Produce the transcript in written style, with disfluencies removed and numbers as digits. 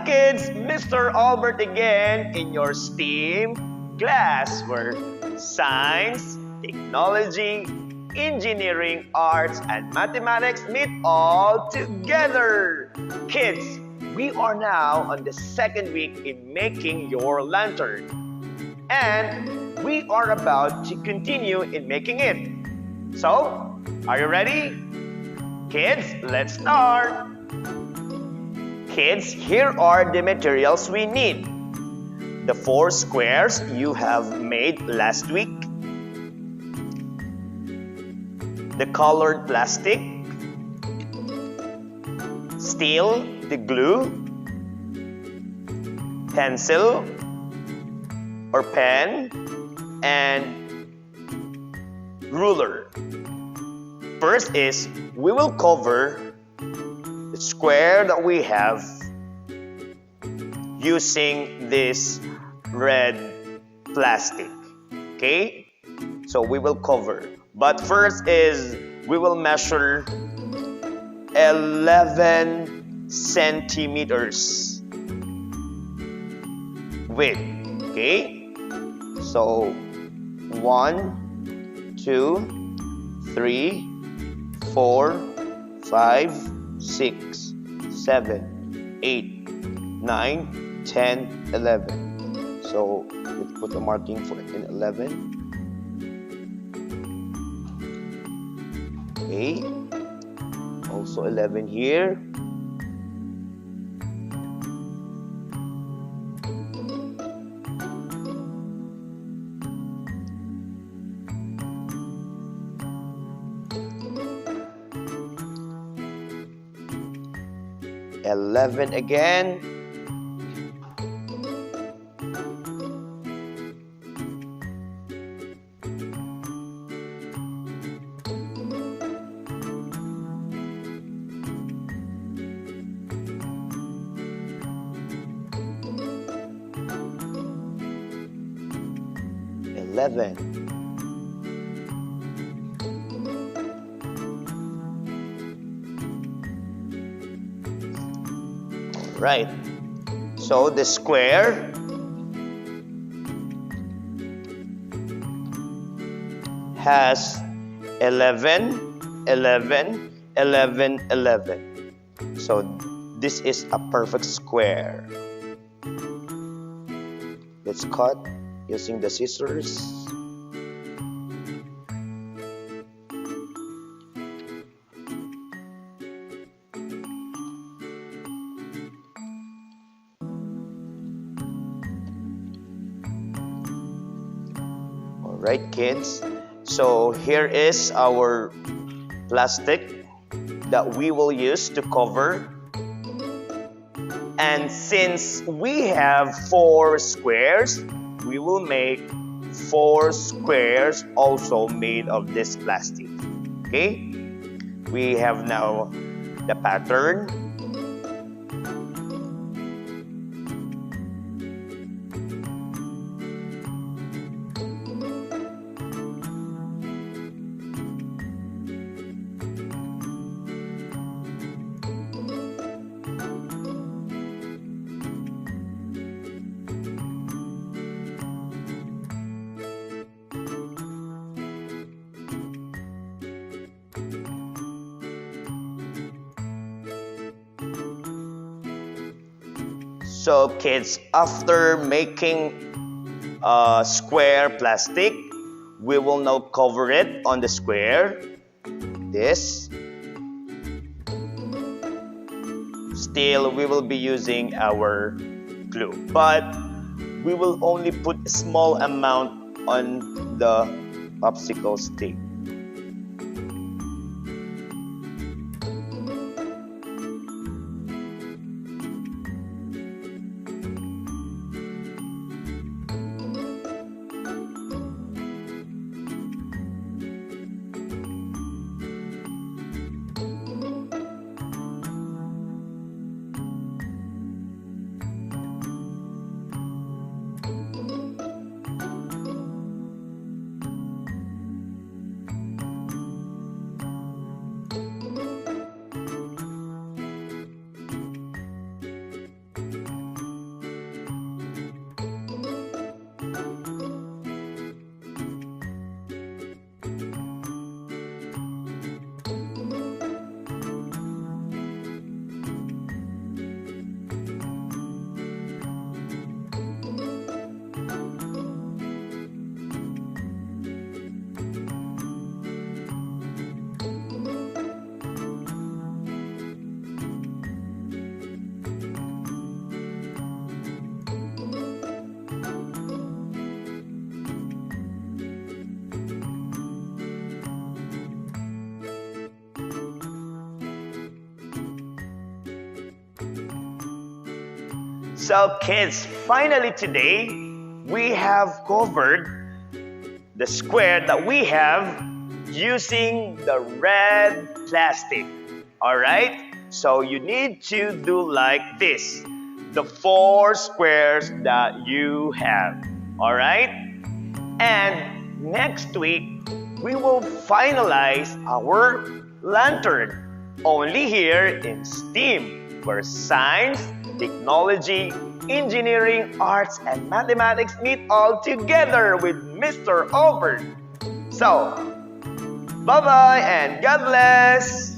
kids, Mr. Albert again in your STEAM class where science, technology, engineering, arts, and mathematics meet all together. Kids, we are now on the second week in making your lantern. And we are about to continue in making it. So, are you ready? Kids, let's start! Kids, here are the materials we need. The 4 squares you have made last week. The colored plastic. Steel, the glue. Pencil or pen. And ruler. First is, we will cover the square that we have using this red plastic. Okay? So we will cover. But first is, we will measure 11 centimeters width. Okay? So 1, 2, 3, 4, 5, 6, 7, 8, 9, 10, 11. So let's put a marking for in 11. Okay. Also 11 here. Eleven again. Right. So the square has 11, 11, 11, 11. So this is a perfect square. Let's cut using the scissors. Alright, kids, so here is our plastic that we will use to cover. And since we have 4 squares, we will make 4 squares also made of this plastic. Okay? We have now the pattern. So kids, after making a square plastic, we will now cover it on the square. This. Still, we will be using our glue, but we will only put a small amount on the popsicle stick. So kids, finally today, we have covered the square that we have using the red plastic. Alright? So you need to do like this. The 4 squares that you have. Alright? And next week, we will finalize our lantern. Only here in STEAM, where science, technology, engineering, arts, and mathematics meet all together with Mr. Albert. So, bye-bye and God bless!